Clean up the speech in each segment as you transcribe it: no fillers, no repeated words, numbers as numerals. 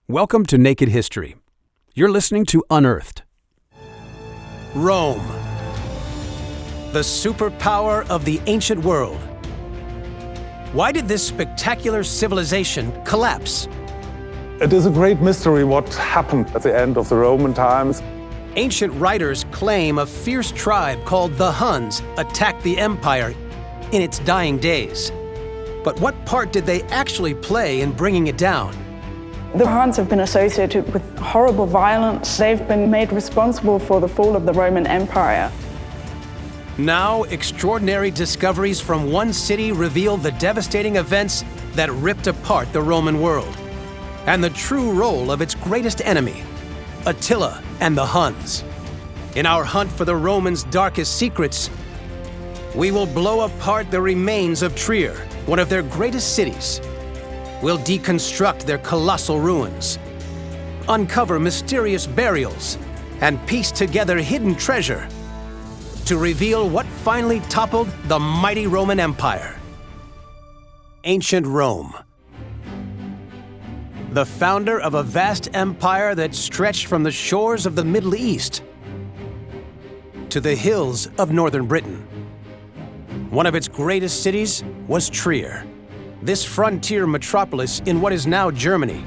Welcome to Naked History. You're listening to Unearthed. Rome, the superpower of the ancient world. Why did this spectacular civilization collapse? It is a great mystery what happened at the end of the Roman times. Ancient writers claim a fierce tribe called the Huns attacked the empire in its dying days. But what part did they actually play in bringing it down? The Huns have been associated with horrible violence. They've been made responsible for the fall of the Roman Empire. Now, extraordinary discoveries from one city reveal the devastating events that ripped apart the Roman world, and the true role of its greatest enemy, Attila and the Huns. In our hunt for the Romans' darkest secrets, we will blow apart the remains of Trier, one of their greatest cities. We'll deconstruct their colossal ruins, uncover mysterious burials, and piece together hidden treasure to reveal what finally toppled the mighty Roman Empire. Ancient Rome. The founder of a vast empire that stretched from the shores of the Middle East to the hills of northern Britain. One of its greatest cities was Trier. This frontier metropolis in what is now Germany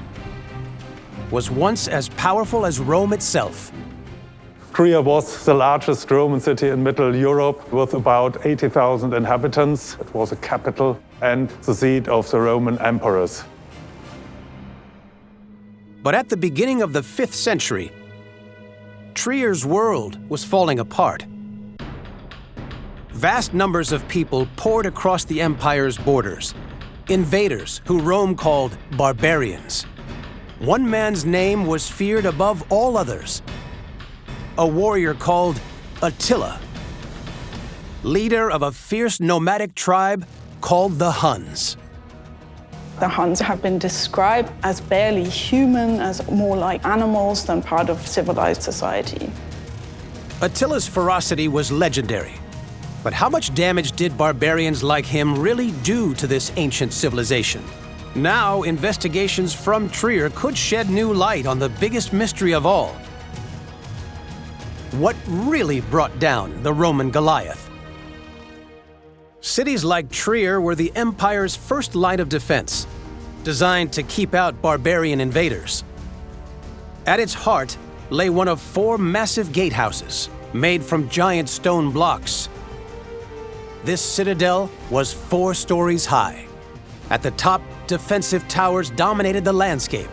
was once as powerful as Rome itself. Trier was the largest Roman city in Middle Europe with about 80,000 inhabitants. It was a capital and the seat of the Roman emperors. But at the beginning of the 5th century, Trier's world was falling apart. Vast numbers of people poured across the empire's borders, invaders who Rome called barbarians. One man's name was feared above all others, a warrior called Attila, leader of a fierce nomadic tribe called the Huns. The Huns have been described as barely human, as more like animals than part of civilized society. Attila's ferocity was legendary. But how much damage did barbarians like him really do to this ancient civilization? Now, investigations from Trier could shed new light on the biggest mystery of all. What really brought down the Roman Goliath? Cities like Trier were the empire's first line of defense, designed to keep out barbarian invaders. At its heart lay one of 4 massive gatehouses, made from giant stone blocks. This citadel was 4 stories high. At the top, defensive towers dominated the landscape.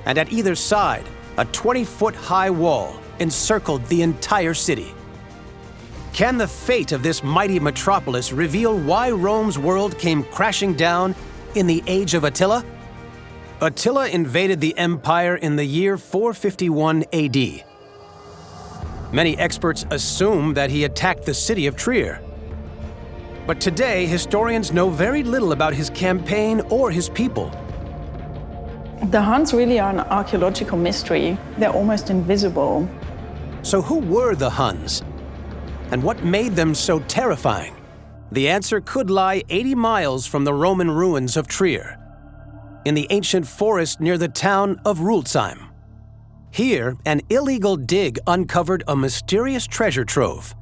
And at either side, a 20-foot-high wall encircled the entire city. Can the fate of this mighty metropolis reveal why Rome's world came crashing down in the age of Attila? Attila invaded the empire in the year 451 AD. Many experts assume that he attacked the city of Trier. But today, historians know very little about his campaign or his people. The Huns really are an archaeological mystery. They're almost invisible. So who were the Huns? And what made them so terrifying? The answer could lie 80 miles from the Roman ruins of Trier, in the ancient forest near the town of Rutzim. Here, an illegal dig uncovered a mysterious treasure trove.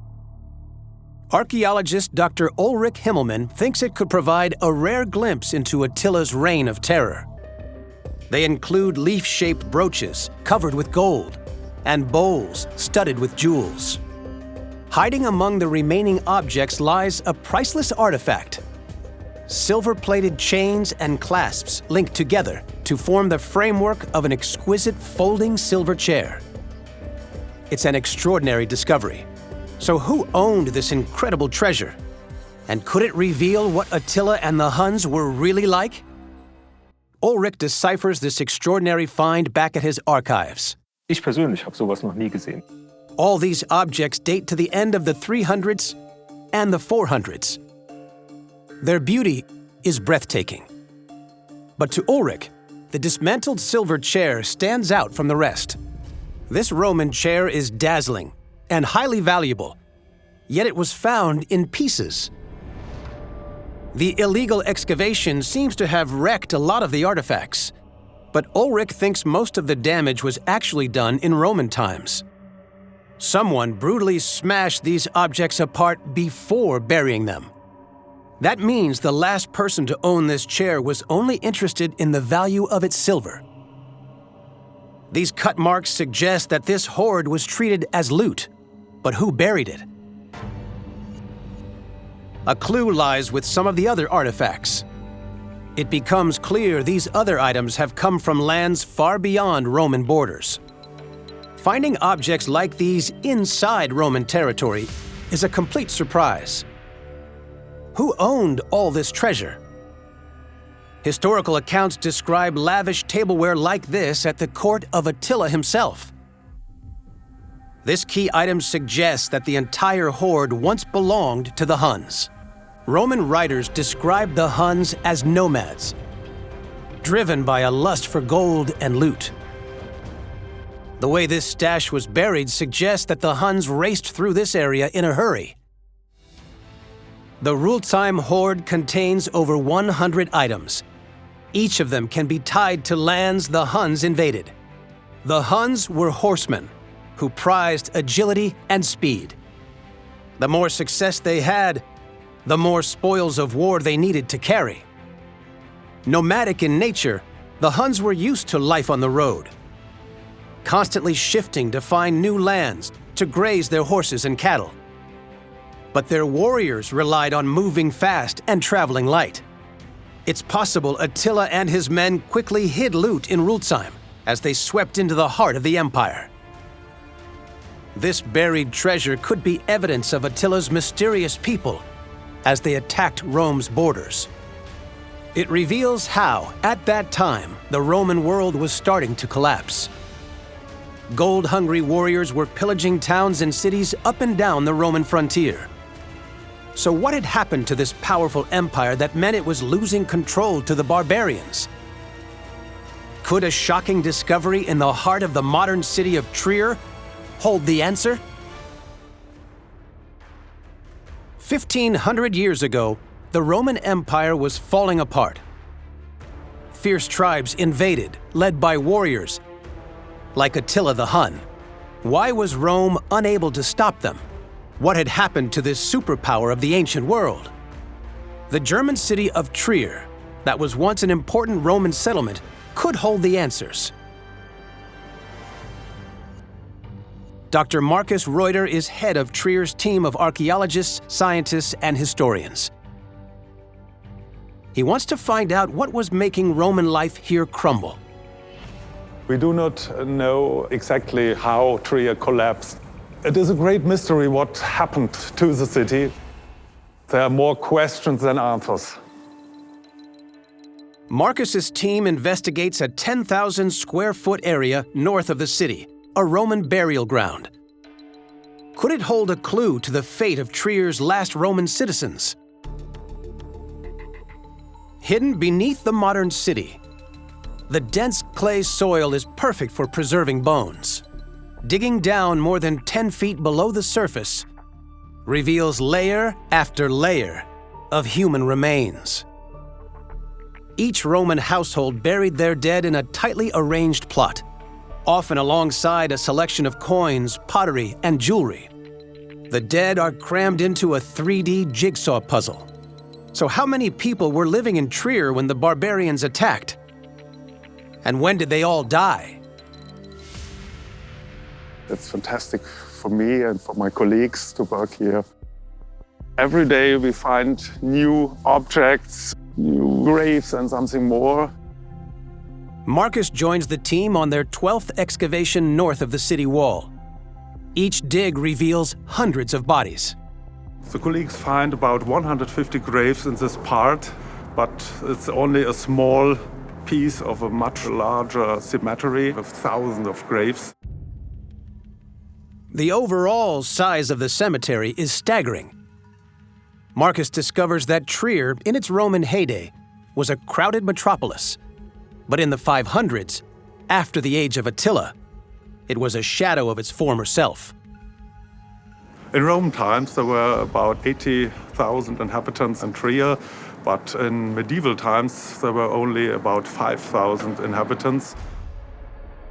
Archaeologist Dr. Ulrich Himmelmann thinks it could provide a rare glimpse into Attila's reign of terror. They include leaf-shaped brooches covered with gold and bowls studded with jewels. Hiding among the remaining objects lies a priceless artifact. Silver-plated chains and clasps linked together to form the framework of an exquisite folding silver chair. It's an extraordinary discovery. So who owned this incredible treasure? And could it reveal what Attila and the Huns were really like? Ulrich deciphers this extraordinary find back at his archives. Ich persönlich habe sowas noch nie gesehen. All these objects date to the end of the 300s and the 400s. Their beauty is breathtaking. But to Ulrich, the dismantled silver chair stands out from the rest. This Roman chair is dazzling and highly valuable, yet it was found in pieces. The illegal excavation seems to have wrecked a lot of the artifacts. But Ulrich thinks most of the damage was actually done in Roman times. Someone brutally smashed these objects apart before burying them. That means the last person to own this chair was only interested in the value of its silver. These cut marks suggest that this hoard was treated as loot, but who buried it? A clue lies with some of the other artifacts. It becomes clear these other items have come from lands far beyond Roman borders. Finding objects like these inside Roman territory is a complete surprise. Who owned all this treasure? Historical accounts describe lavish tableware like this at the court of Attila himself. This key item suggests that the entire hoard once belonged to the Huns. Roman writers describe the Huns as nomads, driven by a lust for gold and loot. The way this stash was buried suggests that the Huns raced through this area in a hurry. The Rutzim hoard contains over 100 items. Each of them can be tied to lands the Huns invaded. The Huns were horsemen who prized agility and speed. The more success they had, the more spoils of war they needed to carry. Nomadic in nature, the Huns were used to life on the road, constantly shifting to find new lands to graze their horses and cattle. But their warriors relied on moving fast and traveling light. It's possible Attila and his men quickly hid loot in Rutzim as they swept into the heart of the empire. This buried treasure could be evidence of Attila's mysterious people as they attacked Rome's borders. It reveals how, at that time, the Roman world was starting to collapse. Gold-hungry warriors were pillaging towns and cities up and down the Roman frontier. So what had happened to this powerful empire that meant it was losing control to the barbarians? Could a shocking discovery in the heart of the modern city of Trier hold the answer? 1,500 years ago, the Roman Empire was falling apart. Fierce tribes invaded, led by warriors like Attila the Hun. Why was Rome unable to stop them? What had happened to this superpower of the ancient world? The German city of Trier, that was once an important Roman settlement, could hold the answers. Dr. Marcus Reuter is head of Trier's team of archaeologists, scientists, and historians. He wants to find out what was making Roman life here crumble. We do not know exactly how Trier collapsed. It is a great mystery what happened to the city. There are more questions than answers. Marcus's team investigates a 10,000 square foot area north of the city, a Roman burial ground. Could it hold a clue to the fate of Trier's last Roman citizens? Hidden beneath the modern city, the dense clay soil is perfect for preserving bones. Digging down more than 10 feet below the surface reveals layer after layer of human remains. Each Roman household buried their dead in a tightly arranged plot, often alongside a selection of coins, pottery, and jewelry. The dead are crammed into a 3D jigsaw puzzle. So how many people were living in Trier when the barbarians attacked? And when did they all die? It's fantastic for me and for my colleagues to work here. Every day we find new objects, new graves and something more. Marcus joins the team on their 12th excavation north of the city wall. Each dig reveals hundreds of bodies. The colleagues find about 150 graves in this part, but it's only a small piece of a much larger cemetery with thousands of graves. The overall size of the cemetery is staggering. Marcus discovers that Trier, in its Roman heyday, was a crowded metropolis. But in the 500s, after the age of Attila, it was a shadow of its former self. In Roman times, there were about 80,000 inhabitants in Trier, But in medieval times, there were only about 5,000 inhabitants.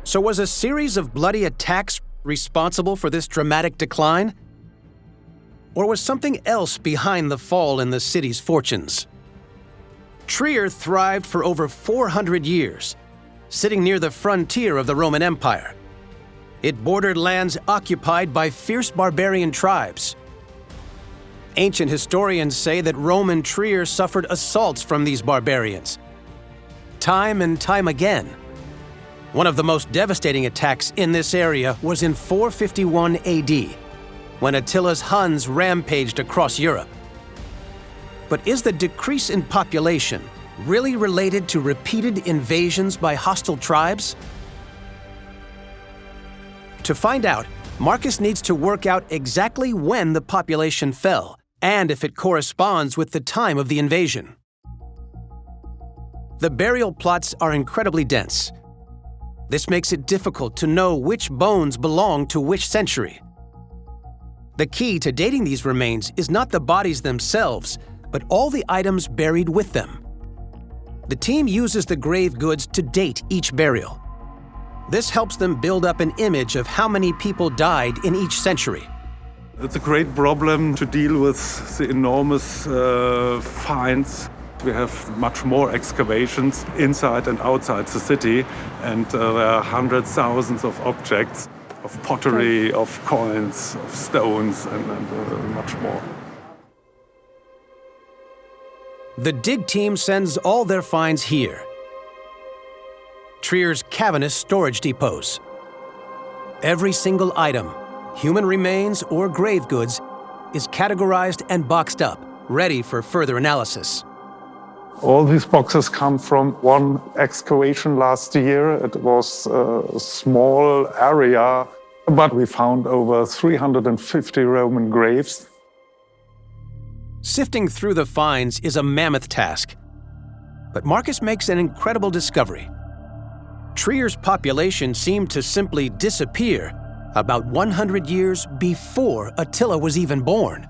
So was a series of bloody attacks responsible for this dramatic decline? Or was something else behind the fall in the city's fortunes? Trier thrived for over 400 years, sitting near the frontier of the Roman Empire. It bordered lands occupied by fierce barbarian tribes. Ancient historians say that Rome and Trier suffered assaults from these barbarians, time and time again. One of the most devastating attacks in this area was in 451 AD, when Attila's Huns rampaged across Europe. But is the decrease in population really related to repeated invasions by hostile tribes? To find out, Marcus needs to work out exactly when the population fell, and if it corresponds with the time of the invasion. The burial plots are incredibly dense. This makes it difficult to know which bones belong to which century. The key to dating these remains is not the bodies themselves, but all the items buried with them. The team uses the grave goods to date each burial. This helps them build up an image of how many people died in each century. It's a great problem to deal with the enormous finds. We have much more excavations inside and outside the city, and there are hundreds, thousands of objects, of pottery, of coins, of stones, and much more. The dig team sends all their finds here, Trier's cavernous storage depots. Every single item, human remains or grave goods, is categorized and boxed up, ready for further analysis. All these boxes come from one excavation last year. It was a small area, but we found over 350 Roman graves. Sifting through the finds is a mammoth task, but Marcus makes an incredible discovery. Trier's population seemed to simply disappear about 100 years before Attila was even born.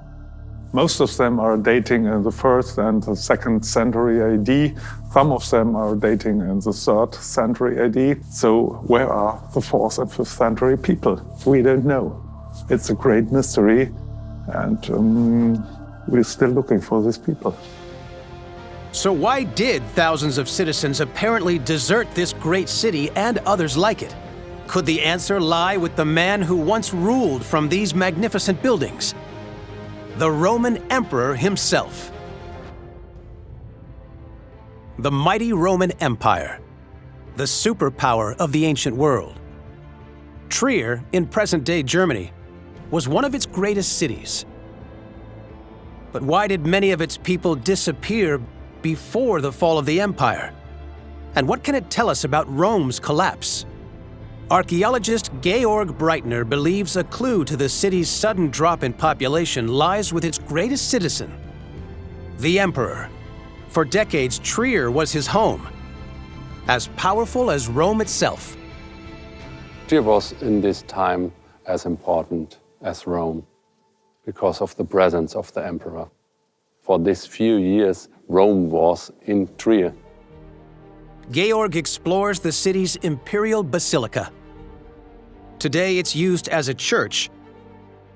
Most of them are dating in the 1st and the 2nd century AD. Some of them are dating in the 3rd century AD. So where are the 4th and 5th century people? We don't know. It's a great mystery, and we're still looking for these people. So why did thousands of citizens apparently desert this great city and others like it? Could the answer lie with the man who once ruled from these magnificent buildings? The Roman Emperor himself. The mighty Roman Empire, the superpower of the ancient world. Trier, in present-day Germany, was one of its greatest cities. But why did many of its people disappear before the fall of the empire? And what can it tell us about Rome's collapse? Archaeologist Georg Breitner believes a clue to the city's sudden drop in population lies with its greatest citizen, the emperor. For decades, Trier was his home, as powerful as Rome itself. Trier was in this time as important as Rome because of the presence of the emperor. For these few years, Rome was in Trier. Georg explores the city's Imperial Basilica. Today it's used as a church,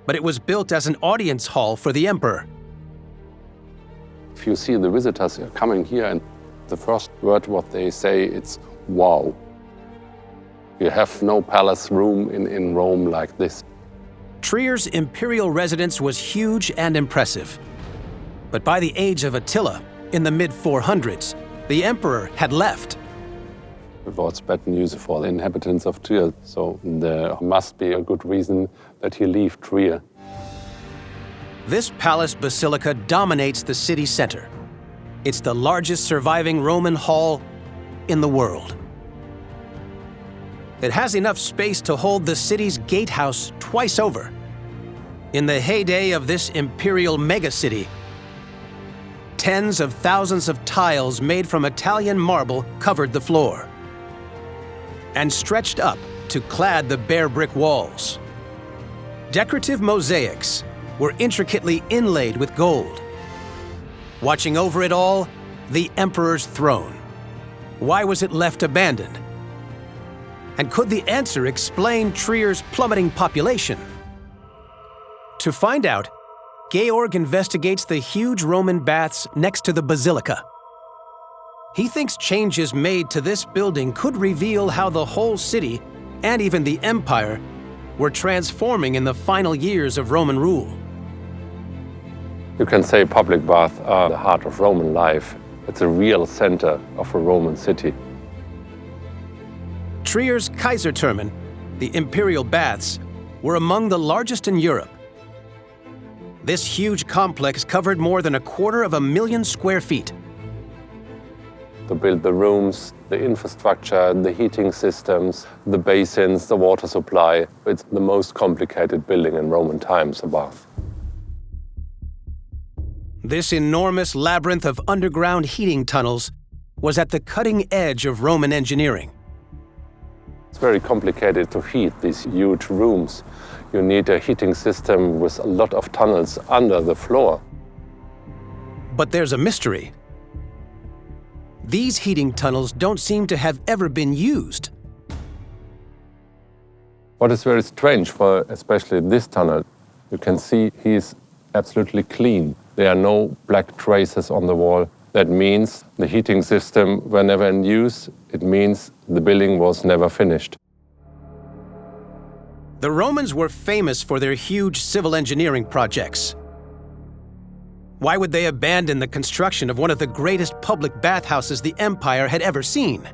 but it was built as an audience hall for the emperor. If you see the visitors coming here, and the first word what they say, it's wow. You have no palace room in Rome like this. Trier's imperial residence was huge and impressive. But by the age of Attila, in the mid-400s, the emperor had left. It was bad news for the inhabitants of Trier, so there must be a good reason that he left Trier. This palace basilica dominates the city center. It's the largest surviving Roman hall in the world. It has enough space to hold the city's gatehouse twice over. In the heyday of this imperial megacity, tens of thousands of tiles made from Italian marble covered the floor and stretched up to clad the bare brick walls. Decorative mosaics were intricately inlaid with gold. Watching over it all, the Emperor's throne? Why was it left abandoned? And could the answer explain Trier's plummeting population? To find out, Georg investigates the huge Roman baths next to the basilica. He thinks changes made to this building could reveal how the whole city, and even the empire, were transforming in the final years of Roman rule. You can say public baths are the heart of Roman life. It's a real center of a Roman city. Trier's Kaiserthermen, the Imperial baths, were among the largest in Europe. This huge complex covered more than 250,000 square feet. To build the rooms, the infrastructure, the heating systems, the basins, the water supply. It's the most complicated building in Roman times, a bath. This enormous labyrinth of underground heating tunnels was at the cutting edge of Roman engineering. It's very complicated to heat these huge rooms. You need a heating system with a lot of tunnels under the floor. But there's a mystery. These heating tunnels don't seem to have ever been used. What is very strange for especially this tunnel, you can see he's absolutely clean. There are no black traces on the wall. That means the heating system were never in use. It means the building was never finished. The Romans were famous for their huge civil engineering projects. Why would they abandon the construction of one of the greatest public bathhouses the empire had ever seen?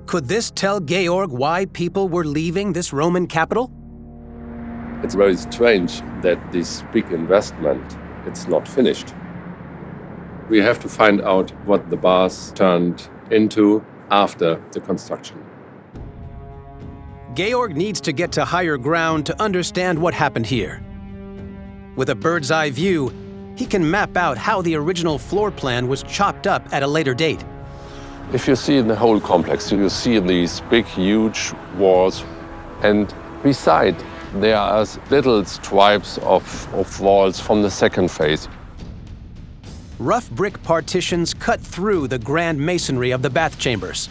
Could this tell Georg why people were leaving this Roman capital? It's very strange that this big investment, it's not finished. We have to find out what the baths turned into after the construction. Georg needs to get to higher ground to understand what happened here. With a bird's eye view, he can map out how the original floor plan was chopped up at a later date. If you see in the whole complex, you see these big, huge walls, and beside there are little stripes of walls from the second phase. Rough brick partitions cut through the grand masonry of the bath chambers.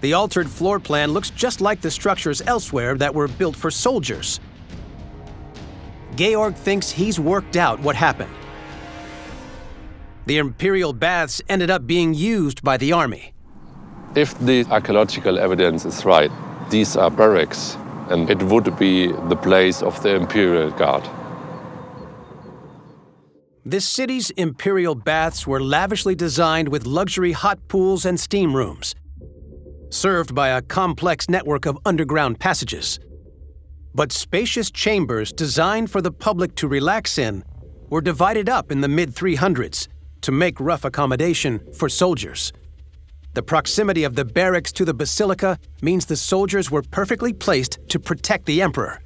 The altered floor plan looks just like the structures elsewhere that were built for soldiers. Georg thinks he's worked out what happened. The Imperial baths ended up being used by the army. If the archaeological evidence is right, these are barracks, and it would be the place of the Imperial Guard. This city's Imperial baths were lavishly designed with luxury hot pools and steam rooms, served by a complex network of underground passages. But spacious chambers designed for the public to relax in were divided up in the mid-300s to make rough accommodation for soldiers. The proximity of the barracks to the basilica means the soldiers were perfectly placed to protect the emperor.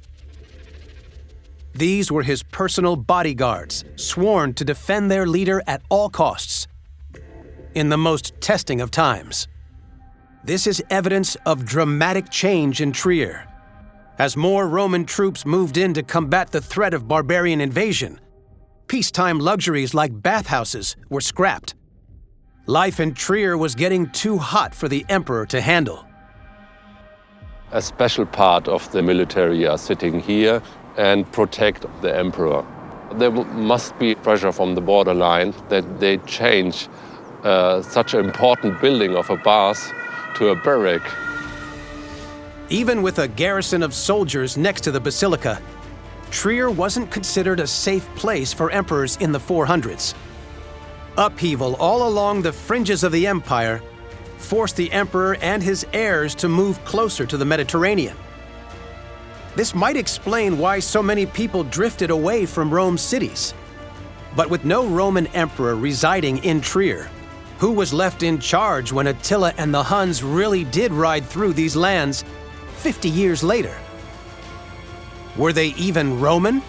These were his personal bodyguards, sworn to defend their leader at all costs, in the most testing of times. This is evidence of dramatic change in Trier. As more Roman troops moved in to combat the threat of barbarian invasion, peacetime luxuries like bathhouses were scrapped. Life in Trier was getting too hot for the emperor to handle. A special part of the military are sitting here and protect the emperor. There must be pressure from the borderline that they change such an important building of a bath to a barrack. Even with a garrison of soldiers next to the basilica, Trier wasn't considered a safe place for emperors in the 400s. Upheaval all along the fringes of the empire forced the emperor and his heirs to move closer to the Mediterranean. This might explain why so many people drifted away from Rome's cities. But with no Roman emperor residing in Trier, who was left in charge when Attila and the Huns really did ride through these lands 50 years later? Were they even Roman?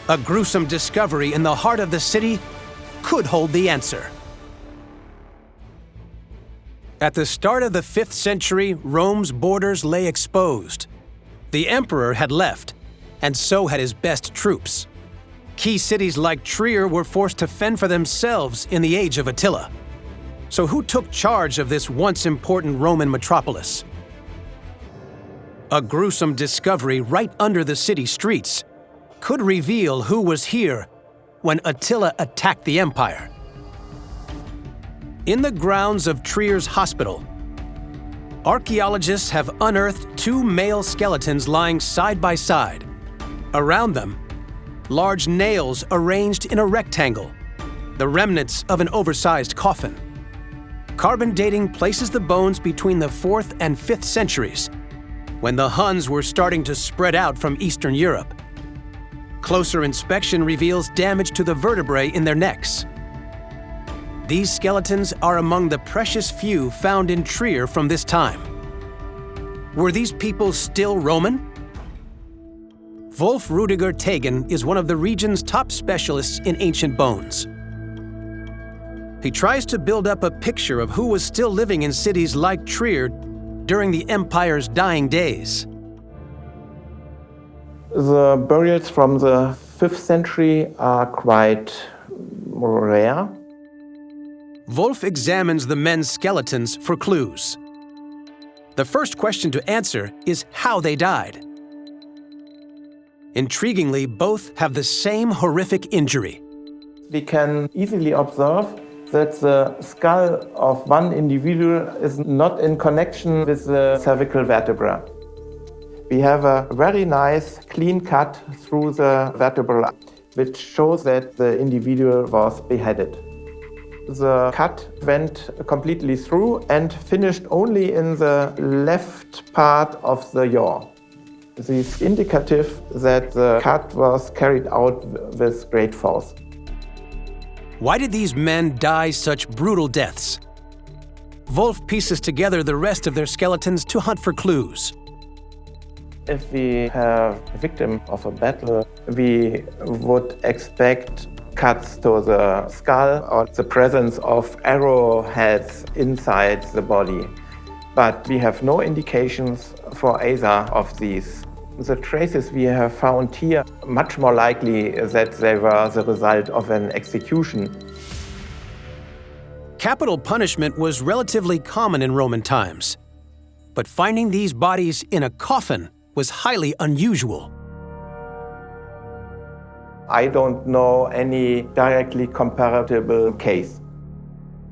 A gruesome discovery in the heart of the city could hold the answer. At the start of the 5th century, Rome's borders lay exposed. The emperor had left, and so had his best troops. Key cities like Trier were forced to fend for themselves in the age of Attila. So who took charge of this once important Roman metropolis? A gruesome discovery right under the city streets could reveal who was here when Attila attacked the empire. In the grounds of Trier's hospital, archaeologists have unearthed two male skeletons lying side by side. Around them, large nails arranged in a rectangle, the remnants of an oversized coffin. Carbon dating places the bones between the 4th and 5th centuries, when the Huns were starting to spread out from Eastern Europe. Closer inspection reveals damage to the vertebrae in their necks. These skeletons are among the precious few found in Trier from this time. Were these people still Roman? Wolf Rudiger Tegen is one of the region's top specialists in ancient bones. He tries to build up a picture of who was still living in cities like Trier during the empire's dying days. The burials from the 5th century are quite rare. Wolf examines the men's skeletons for clues. The first question to answer is how they died. Intriguingly, both have the same horrific injury. We can easily observe that the skull of one individual is not in connection with the cervical vertebra. We have a very nice clean cut through the vertebra, which shows that the individual was beheaded. The cut went completely through and finished only in the left part of the jaw. This is indicative that the cut was carried out with great force. Why did these men die such brutal deaths? Wolf pieces together the rest of their skeletons to hunt for clues. If we have a victim of a battle, we would expect cuts to the skull or the presence of arrowheads inside the body. But we have no indications for either of these. The traces we have found here are much more likely that they were the result of an execution. Capital punishment was relatively common in Roman times, but finding these bodies in a coffin was highly unusual. I don't know any directly comparable case,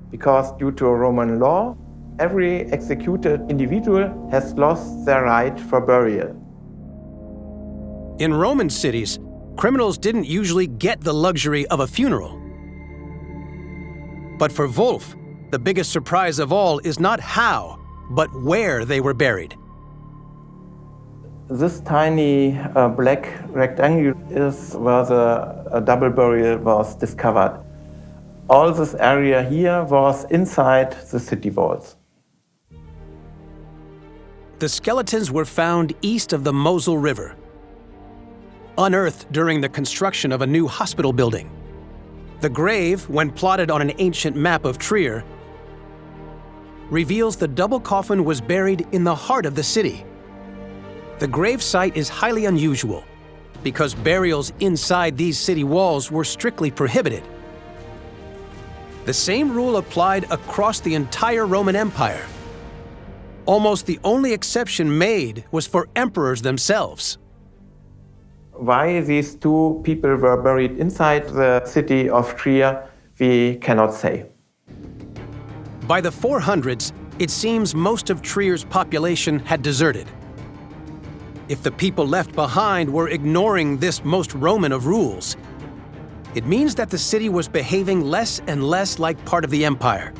because due to Roman law, every executed individual has lost their right for burial. In Roman cities, criminals didn't usually get the luxury of a funeral. But for Wolf, the biggest surprise of all is not how, but where they were buried. This tiny black rectangle is where the double burial was discovered. All this area here was inside the city walls. The skeletons were found east of the Mosel River, unearthed during the construction of a new hospital building. The grave, when plotted on an ancient map of Trier, reveals the double coffin was buried in the heart of the city. The grave site is highly unusual because burials inside these city walls were strictly prohibited. The same rule applied across the entire Roman Empire. Almost the only exception made was for emperors themselves. Why these two people were buried inside the city of Trier, we cannot say. By the 400s, it seems most of Trier's population had deserted. If the people left behind were ignoring this most Roman of rules, it means that the city was behaving less and less like part of the empire.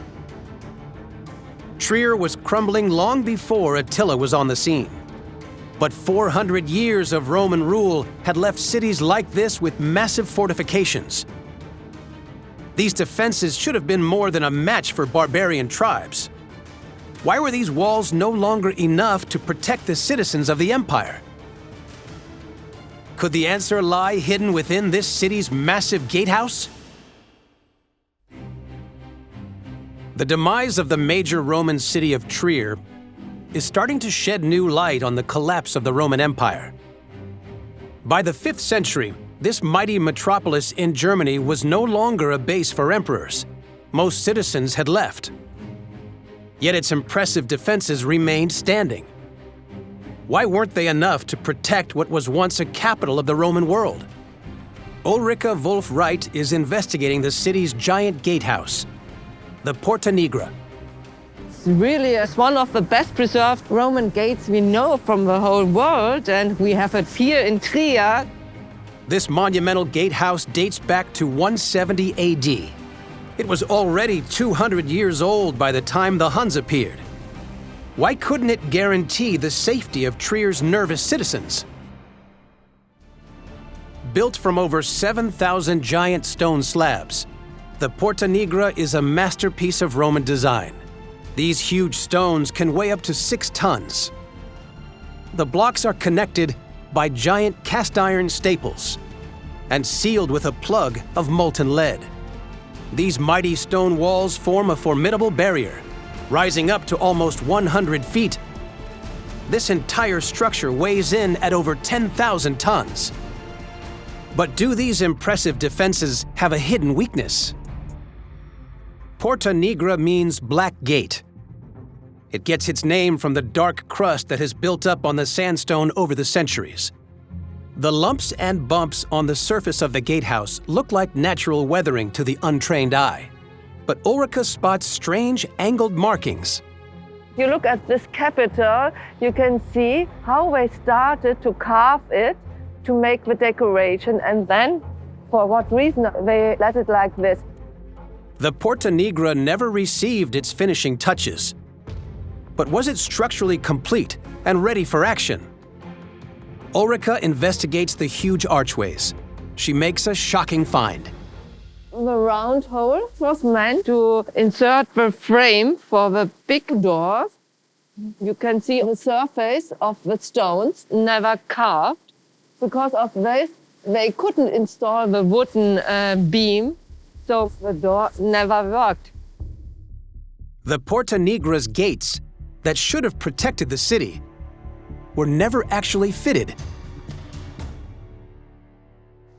Trier was crumbling long before Attila was on the scene. But 400 years of Roman rule had left cities like this with massive fortifications. These defenses should have been more than a match for barbarian tribes. Why were these walls no longer enough to protect the citizens of the empire? Could the answer lie hidden within this city's massive gatehouse? The demise of the major Roman city of Trier is starting to shed new light on the collapse of the Roman Empire. By the 5th century, This mighty metropolis in Germany was no longer a base for emperors. Most citizens had left. Yet its impressive defenses remained standing. Why weren't they enough to protect what was once a capital of the Roman world? Ulrika Wolf-Wright is investigating the city's giant gatehouse, the Porta Nigra. Really is one of the best preserved Roman gates we know from the whole world, and we have it here in Trier. This monumental gatehouse dates back to 170 AD. It was already 200 years old by the time the Huns appeared. Why couldn't it guarantee the safety of Trier's nervous citizens? Built from over 7,000 giant stone slabs, the Porta Nigra is a masterpiece of Roman design. These huge stones can weigh up to 6 tons. The blocks are connected by giant cast iron staples and sealed with a plug of molten lead. These mighty stone walls form a formidable barrier, rising up to almost 100 feet. This entire structure weighs in at over 10,000 tons. But do these impressive defenses have a hidden weakness? Porta Nigra means Black Gate. It gets its name from the dark crust that has built up on the sandstone over the centuries. The lumps and bumps on the surface of the gatehouse look like natural weathering to the untrained eye. But Ulrika spots strange angled markings. You look at this capital, you can see how they started to carve it to make the decoration, and then for what reason they let it like this. The Porta Nigra never received its finishing touches. But was it structurally complete and ready for action? Ulrika investigates the huge archways. She makes a shocking find. The round hole was meant to insert the frame for the big doors. You can see the surface of the stones never carved. Because of this, they couldn't install the wooden beam, so the door never worked. The Porta Nigra's gates, that should have protected the city, were never actually fitted.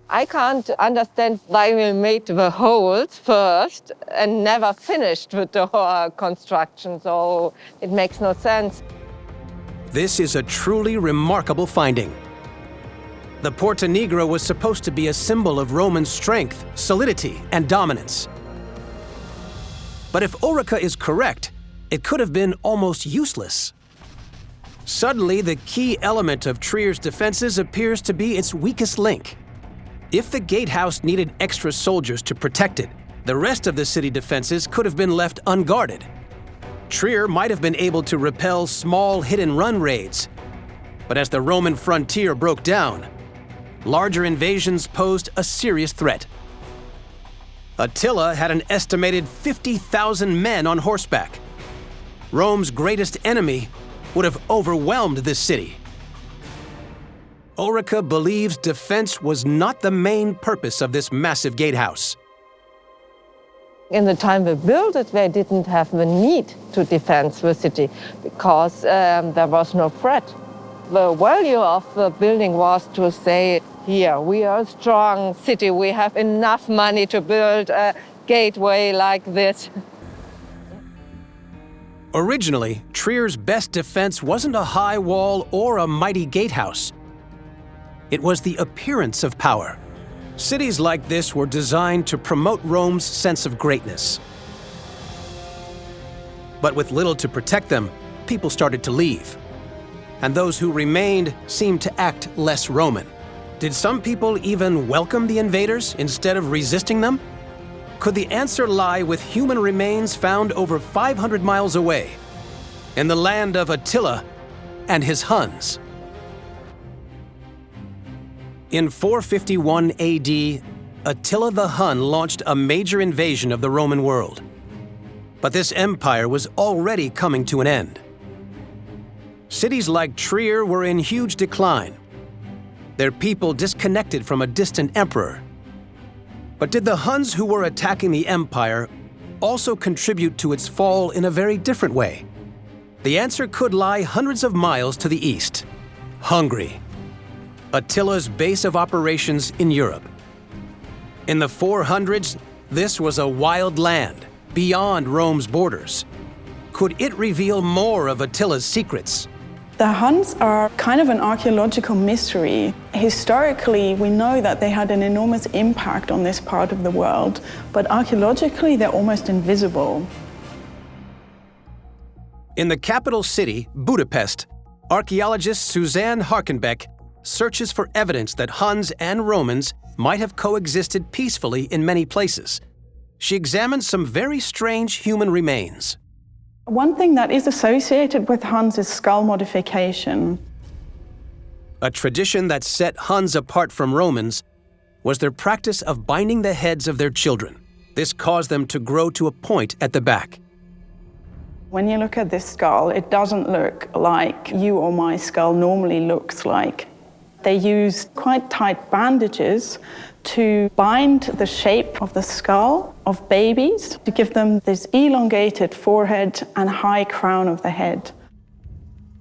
I can't understand why we made the holes first and never finished the door construction, so it makes no sense. This is a truly remarkable finding. The Porta Nigra was supposed to be a symbol of Roman strength, solidity, and dominance. But if Ulrika is correct, it could have been almost useless. Suddenly, the key element of Trier's defenses appears to be its weakest link. If the gatehouse needed extra soldiers to protect it, the rest of the city defenses could have been left unguarded. Trier might have been able to repel small hit-and-run raids, but as the Roman frontier broke down, larger invasions posed a serious threat. Attila had an estimated 50,000 men on horseback. Rome's greatest enemy would have overwhelmed this city. Ulrika believes defense was not the main purpose of this massive gatehouse. In the time they built it, they didn't have the need to defend the city because there was no threat. The value of the building was to say, here, we are a strong city, we have enough money to build a gateway like this. Originally, Trier's best defense wasn't a high wall or a mighty gatehouse. It was the appearance of power. Cities like this were designed to promote Rome's sense of greatness. But with little to protect them, people started to leave. And those who remained seemed to act less Roman. Did some people even welcome the invaders instead of resisting them? Could the answer lie with human remains found over 500 miles away, in the land of Attila and his Huns? In 451 AD, Attila the Hun launched a major invasion of the Roman world. But this empire was already coming to an end. Cities like Trier were in huge decline, their people disconnected from a distant emperor. But did the Huns who were attacking the empire also contribute to its fall in a very different way? The answer could lie hundreds of miles to the east, Hungary. Attila's base of operations in Europe. In the 400s, this was a wild land, beyond Rome's borders. Could it reveal more of Attila's secrets? The Huns are kind of an archaeological mystery. Historically, we know that they had an enormous impact on this part of the world, but archaeologically, they're almost invisible. In the capital city, Budapest, archaeologist Suzanne Harkenbeck searches for evidence that Huns and Romans might have coexisted peacefully in many places. She examines some very strange human remains. One thing that is associated with Huns is skull modification. A tradition that set Huns apart from Romans was their practice of binding the heads of their children. This caused them to grow to a point at the back. When you look at this skull, it doesn't look like you or my skull normally looks like. They used quite tight bandages to bind the shape of the skull of babies to give them this elongated forehead and high crown of the head.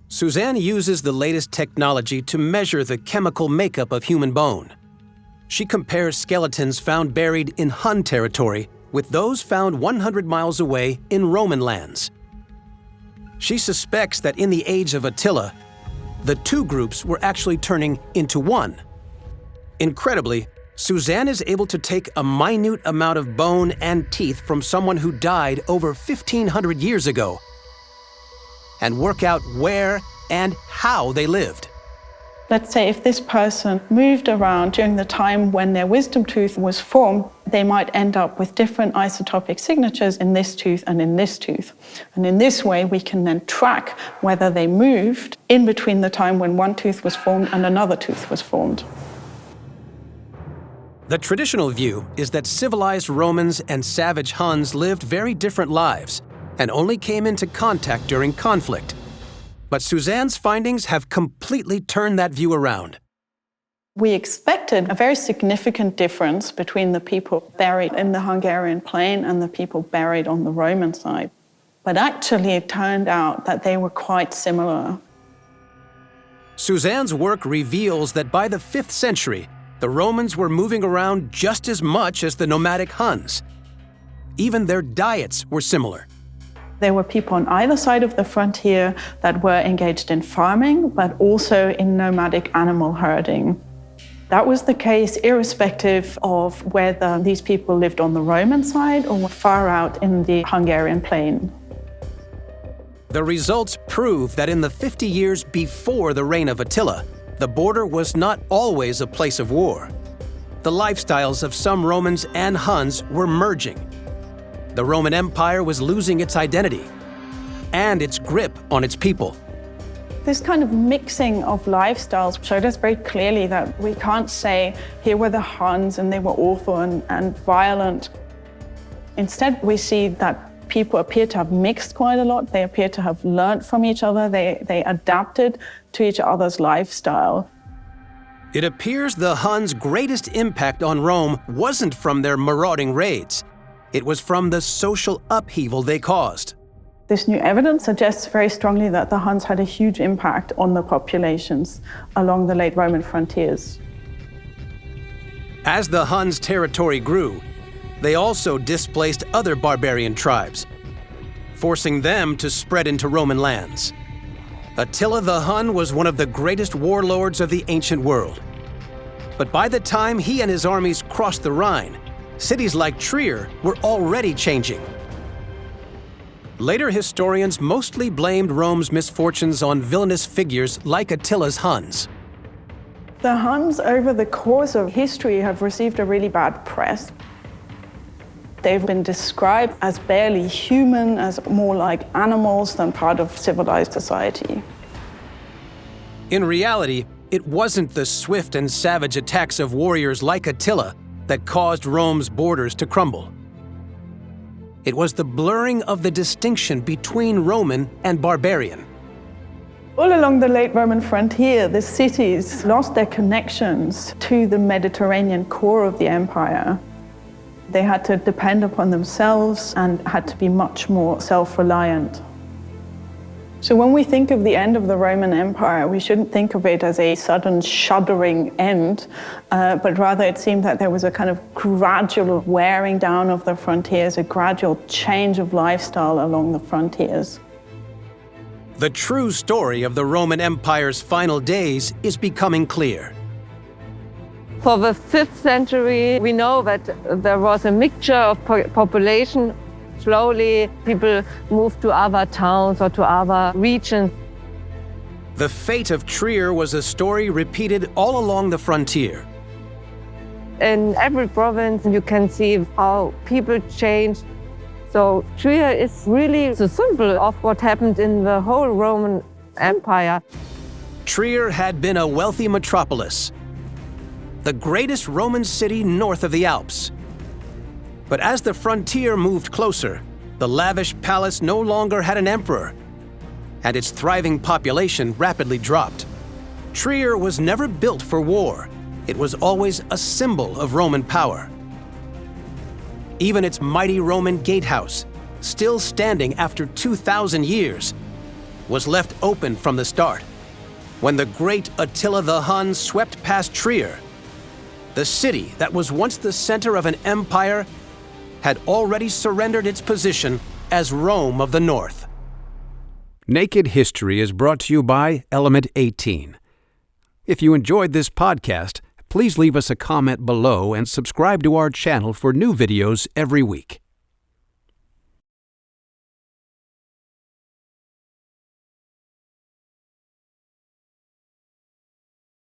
Suzanne uses the latest technology to measure the chemical makeup of human bone. She compares skeletons found buried in Hun territory with those found 100 miles away in Roman lands. She suspects that in the age of Attila, the two groups were actually turning into one. Incredibly, Suzanne is able to take a minute amount of bone and teeth from someone who died over 1,500 years ago and work out where and how they lived. Let's say if this person moved around during the time when their wisdom tooth was formed, they might end up with different isotopic signatures in this tooth and in this tooth. And in this way, we can then track whether they moved in between the time when one tooth was formed and another tooth was formed. The traditional view is that civilized Romans and savage Huns lived very different lives and only came into contact during conflict. But Suzanne's findings have completely turned that view around. We expected a very significant difference between the people buried in the Hungarian plain and the people buried on the Roman side. But actually, it turned out that they were quite similar. Suzanne's work reveals that by the 5th century, the Romans were moving around just as much as the nomadic Huns. Even their diets were similar. There were people on either side of the frontier that were engaged in farming, but also in nomadic animal herding. That was the case irrespective of whether these people lived on the Roman side or far out in the Hungarian plain. The results prove that in the 50 years before the reign of Attila, the border was not always a place of war. The lifestyles of some Romans and Huns were merging. The Roman Empire was losing its identity and its grip on its people. This kind of mixing of lifestyles showed us very clearly that we can't say, here were the Huns and they were awful and violent. Instead, we see that people appear to have mixed quite a lot. They appear to have learned from each other. They adapted to each other's lifestyle. It appears the Huns' greatest impact on Rome wasn't from their marauding raids. It was from the social upheaval they caused. This new evidence suggests very strongly that the Huns had a huge impact on the populations along the late Roman frontiers. As the Huns' territory grew, they also displaced other barbarian tribes, forcing them to spread into Roman lands. Attila the Hun was one of the greatest warlords of the ancient world. But by the time he and his armies crossed the Rhine, cities like Trier were already changing. Later historians mostly blamed Rome's misfortunes on villainous figures like Attila's Huns. The Huns, over the course of history, have received a really bad press. They've been described as barely human, as more like animals than part of civilized society. In reality, it wasn't the swift and savage attacks of warriors like Attila that caused Rome's borders to crumble. It was the blurring of the distinction between Roman and barbarian. All along the late Roman frontier, the cities lost their connections to the Mediterranean core of the empire. They had to depend upon themselves and had to be much more self-reliant. So when we think of the end of the Roman Empire, we shouldn't think of it as a sudden shuddering end, but rather it seemed that there was a kind of gradual wearing down of the frontiers, a gradual change of lifestyle along the frontiers. The true story of the Roman Empire's final days is becoming clear. For the 5th century, we know that there was a mixture of population. Slowly, people moved to other towns or to other regions. The fate of Trier was a story repeated all along the frontier. In every province, you can see how people changed. So Trier is really the symbol of what happened in the whole Roman Empire. Trier had been a wealthy metropolis, the greatest Roman city north of the Alps. But as the frontier moved closer, the lavish palace no longer had an emperor, and its thriving population rapidly dropped. Trier was never built for war. It was always a symbol of Roman power. Even its mighty Roman gatehouse, still standing after 2,000 years, was left open from the start. When the great Attila the Hun swept past Trier, the city that was once the center of an empire had already surrendered its position as Rome of the North. Naked History is brought to you by Element 18. If you enjoyed this podcast, please leave us a comment below and subscribe to our channel for new videos every week.